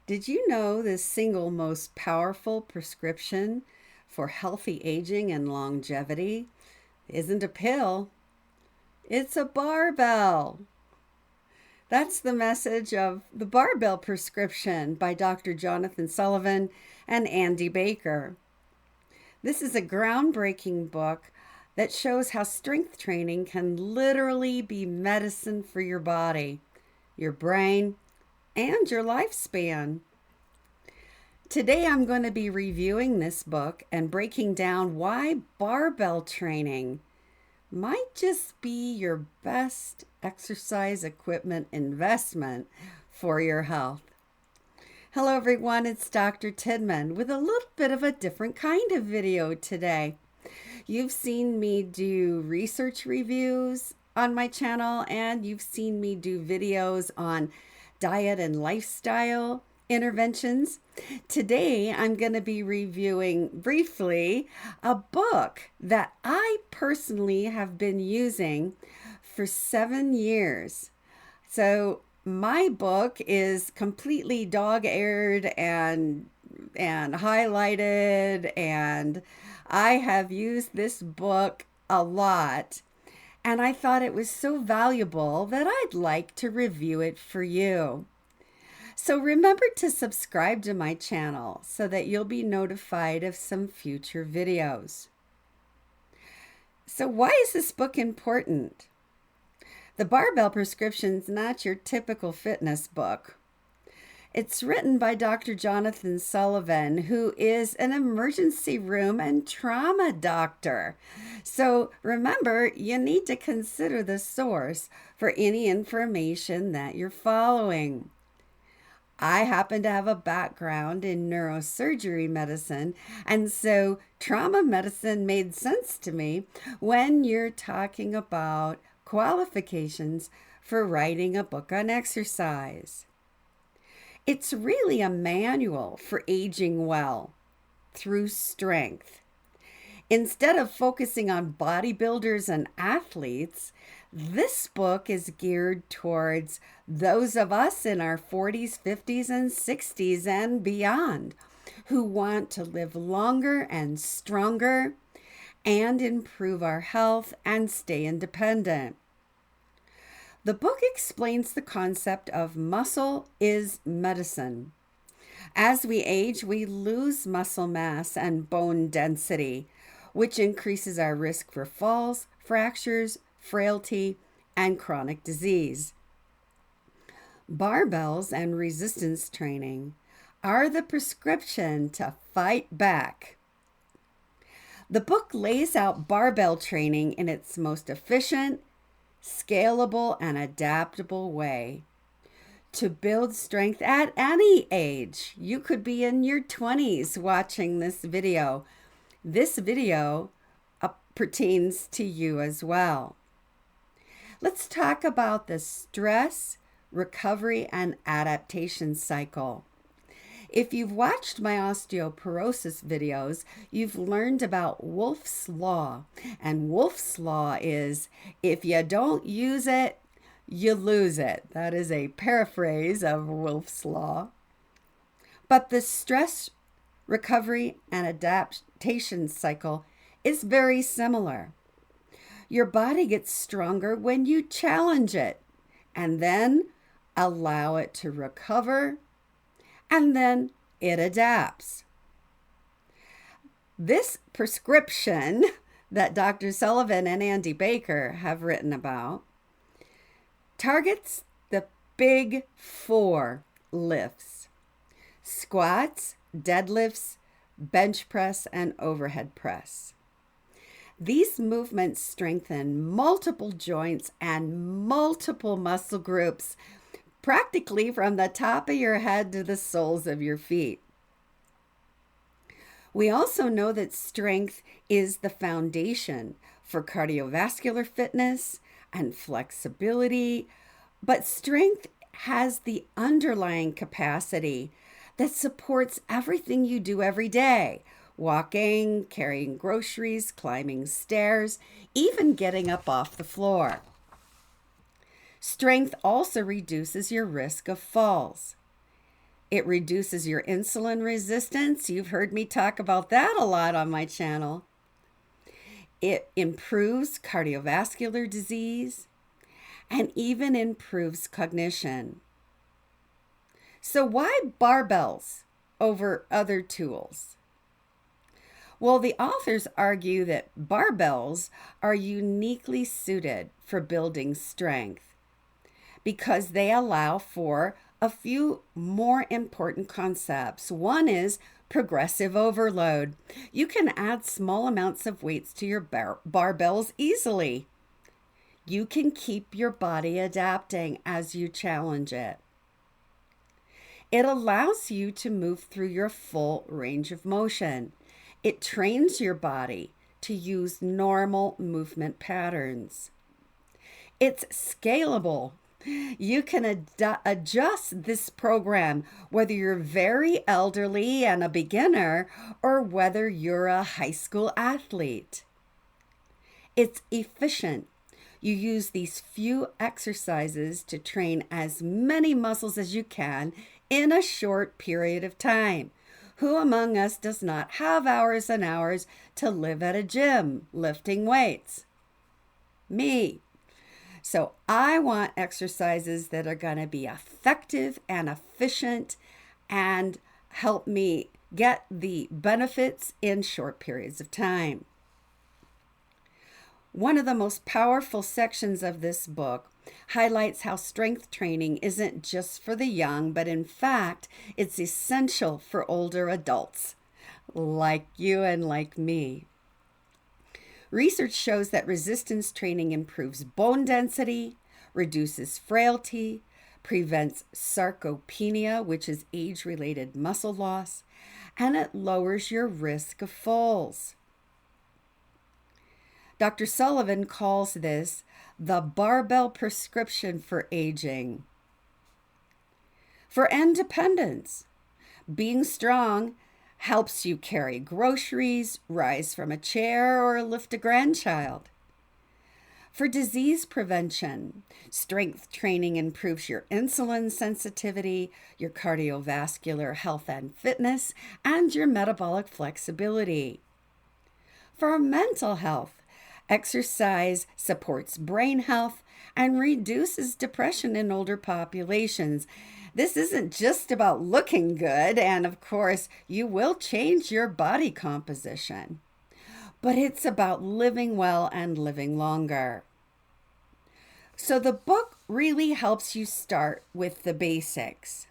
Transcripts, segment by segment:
Did you know the single most powerful prescription for healthy aging and longevity isn't a pill? It's a barbell. That's the message of the Barbell Prescription by Dr. Jonathon Sullivan and Andy Baker. This is a groundbreaking book that shows how strength training can literally be medicine for your body, your brain, and your lifespan. Today, I'm going to be reviewing this book and breaking down why barbell training might just be your best exercise equipment investment for your health. Hello, everyone. It's Dr. Tidman with a little bit of a different kind of video today. You've seen me do research reviews on my channel, and you've seen me do videos on diet and lifestyle interventions. Today, I'm going to be reviewing briefly a book that I personally have been using for 7 years. So my book is completely dog-eared and highlighted, and I have used this book a lot. And I thought it was so valuable that I'd like to review it for you. So remember to subscribe to my channel so that you'll be notified of some future videos. So why is this book important? The Barbell Prescription is not your typical fitness book. It's written by Dr. Jonathon Sullivan, who is an emergency room and trauma doctor. So remember, you need to consider the source for any information that you're following. I happen to have a background in neurosurgery medicine, and so trauma medicine made sense to me when you're talking about qualifications for writing a book on exercise. It's really a manual for aging well through strength. Instead of focusing on bodybuilders and athletes, this book is geared towards those of us in our 40s, 50s, and 60s and beyond who want to live longer and stronger and improve our health and stay independent. The book explains the concept of muscle is medicine. As we age, we lose muscle mass and bone density, which increases our risk for falls, fractures, frailty, and chronic disease. Barbells and resistance training are the prescription to fight back. The book lays out barbell training in its most efficient, scalable, and adaptable way to build strength at any age. You could be in your 20s watching this video. This video pertains to you as well. Let's talk about the stress, recovery, and adaptation cycle. If you've watched my osteoporosis videos, you've learned about Wolff's Law. And Wolff's Law is, if you don't use it, you lose it. That is a paraphrase of Wolff's Law. But the stress, recovery, and adaptation cycle is very similar. Your body gets stronger when you challenge it and then allow it to recover, and then it adapts. This prescription that Dr. Sullivan and Andy Baker have written about targets the big four lifts: squats, deadlifts, bench press, and overhead press. These movements strengthen multiple joints and multiple muscle groups, practically from the top of your head to the soles of your feet. We also know that strength is the foundation for cardiovascular fitness and flexibility, but strength has the underlying capacity that supports everything you do every day: walking, carrying groceries, climbing stairs, even getting up off the floor. Strength also reduces your risk of falls. It reduces your insulin resistance. You've heard me talk about that a lot on my channel. It improves cardiovascular disease and even improves cognition. So why barbells over other tools? Well, the authors argue that barbells are uniquely suited for building strength because they allow for a few more important concepts. One is progressive overload. You can add small amounts of weights to your barbells easily. You can keep your body adapting as you challenge it. It allows you to move through your full range of motion. It trains your body to use normal movement patterns. It's scalable. You can adjust this program whether you're very elderly and a beginner or whether you're a high school athlete. It's efficient. You use these few exercises to train as many muscles as you can in a short period of time. Who among us does not have hours and hours to live at a gym lifting weights? Me. So I want exercises that are going to be effective and efficient and help me get the benefits in short periods of time. One of the most powerful sections of this book highlights how strength training isn't just for the young, but in fact, it's essential for older adults like you and like me. Research shows that resistance training improves bone density, reduces frailty, prevents sarcopenia, which is age-related muscle loss, and it lowers your risk of falls. Dr. Sullivan calls this the Barbell Prescription for aging. For independence, being strong helps you carry groceries, rise from a chair, or lift a grandchild. For disease prevention, strength training improves your insulin sensitivity, your cardiovascular health and fitness, and your metabolic flexibility. For mental health, exercise supports brain health and reduces depression in older populations. This isn't just about looking good, and of course, you will change your body composition, but it's about living well and living longer. So the book really helps you start with the basics.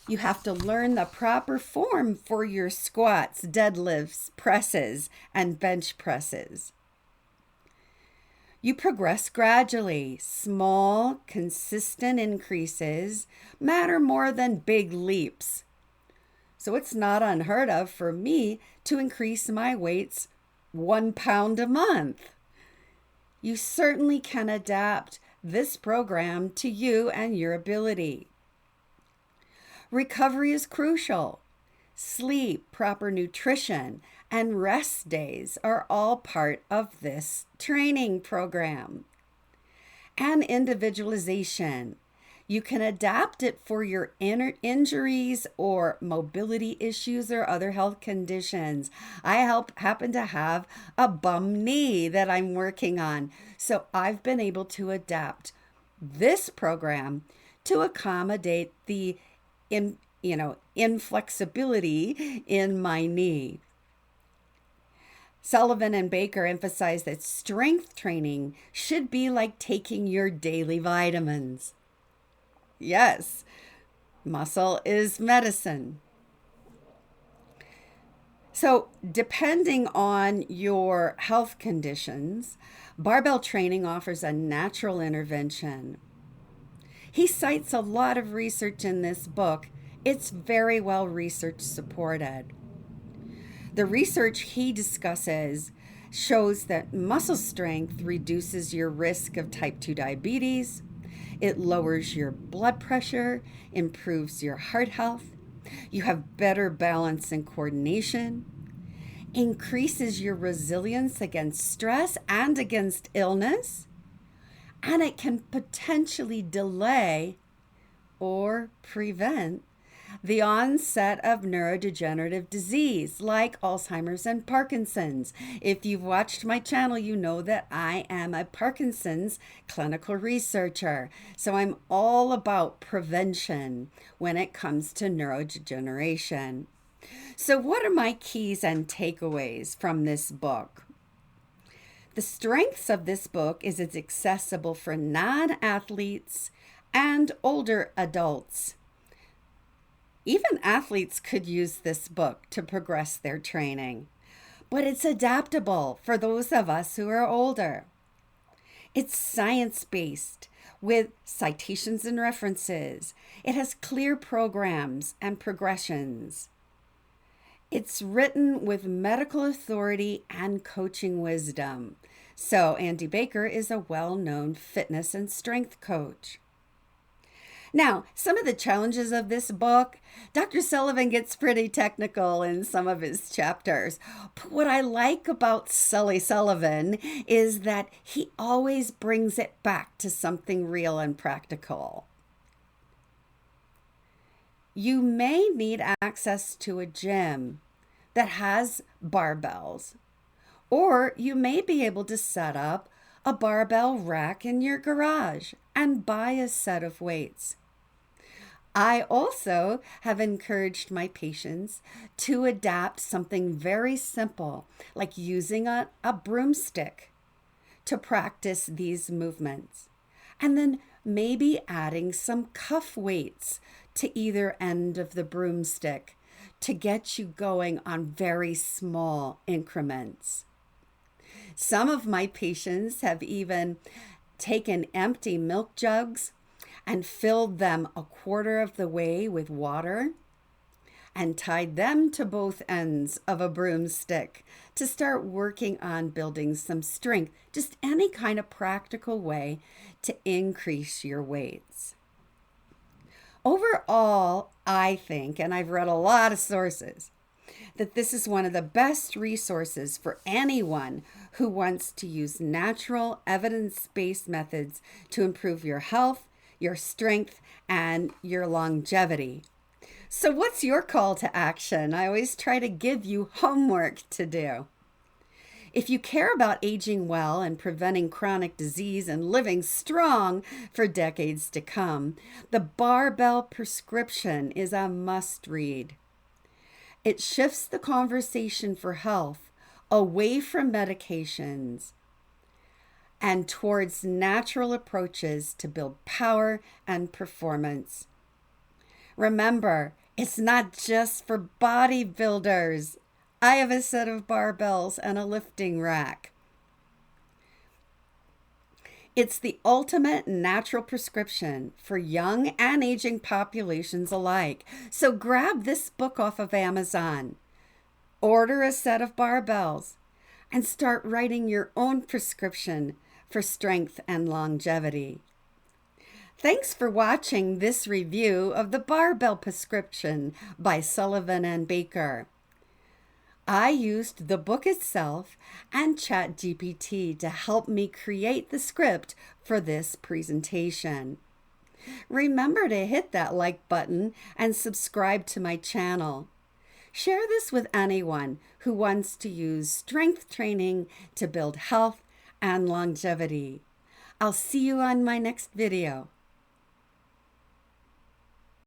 You have to learn the proper form for your squats, deadlifts, presses, and bench presses. You progress gradually. Small, consistent increases matter more than big leaps. So it's not unheard of for me to increase my weights 1 pound a month. You certainly can adapt this program to you and your ability. Recovery is crucial. Sleep, proper nutrition, and rest days are all part of this training program. And individualization. You can adapt it for your injuries or mobility issues or other health conditions. I happen to have a bum knee that I'm working on, so I've been able to adapt this program to accommodate the inflexibility in my knee. Sullivan and Baker emphasize that strength training should be like taking your daily vitamins. Yes, muscle is medicine. So, depending on your health conditions, barbell training offers a natural intervention. He cites a lot of research in this book. It's very well research supported. The research he discusses shows that muscle strength reduces your risk of type 2 diabetes. It lowers your blood pressure, improves your heart health. You have better balance and coordination, increases your resilience against stress and against illness, and it can potentially delay or prevent the onset of neurodegenerative disease like Alzheimer's and Parkinson's. If you've watched my channel, you know that I am a Parkinson's clinical researcher. So I'm all about prevention when it comes to neurodegeneration. So what are my keys and takeaways from this book? The strengths of this book is it's accessible for non-athletes and older adults. Even athletes could use this book to progress their training, but it's adaptable for those of us who are older. It's science-based with citations and references. It has clear programs and progressions. It's written with medical authority and coaching wisdom. So Andy Baker is a well-known fitness and strength coach. Now, some of the challenges of this book, Dr. Sullivan gets pretty technical in some of his chapters. But what I like about Sullivan is that he always brings it back to something real and practical. You may need access to a gym that has barbells, or you may be able to set up a barbell rack in your garage and buy a set of weights. I also have encouraged my patients to adapt something very simple, like using a broomstick to practice these movements, and then maybe adding some cuff weights to either end of the broomstick to get you going on very small increments. Some of my patients have even taken empty milk jugs and filled them a quarter of the way with water and tied them to both ends of a broomstick to start working on building some strength, just any kind of practical way to increase your weights. Overall, I think, and I've read a lot of sources, that this is one of the best resources for anyone who wants to use natural, evidence-based methods to improve your health, your strength, and your longevity. So what's your call to action? I always try to give you homework to do. If you care about aging well and preventing chronic disease and living strong for decades to come, the Barbell Prescription is a must-read. It shifts the conversation for health away from medications and towards natural approaches to build power and performance. Remember, it's not just for bodybuilders. I have a set of barbells and a lifting rack. It's the ultimate natural prescription for young and aging populations alike. So grab this book off of Amazon, order a set of barbells, and start writing your own prescription for strength and longevity. Thanks for watching this review of the Barbell Prescription by Sullivan and Baker. I used the book itself and ChatGPT to help me create the script for this presentation. Remember to hit that like button and subscribe to my channel. Share this with anyone who wants to use strength training to build health and longevity. I'll see you on my next video.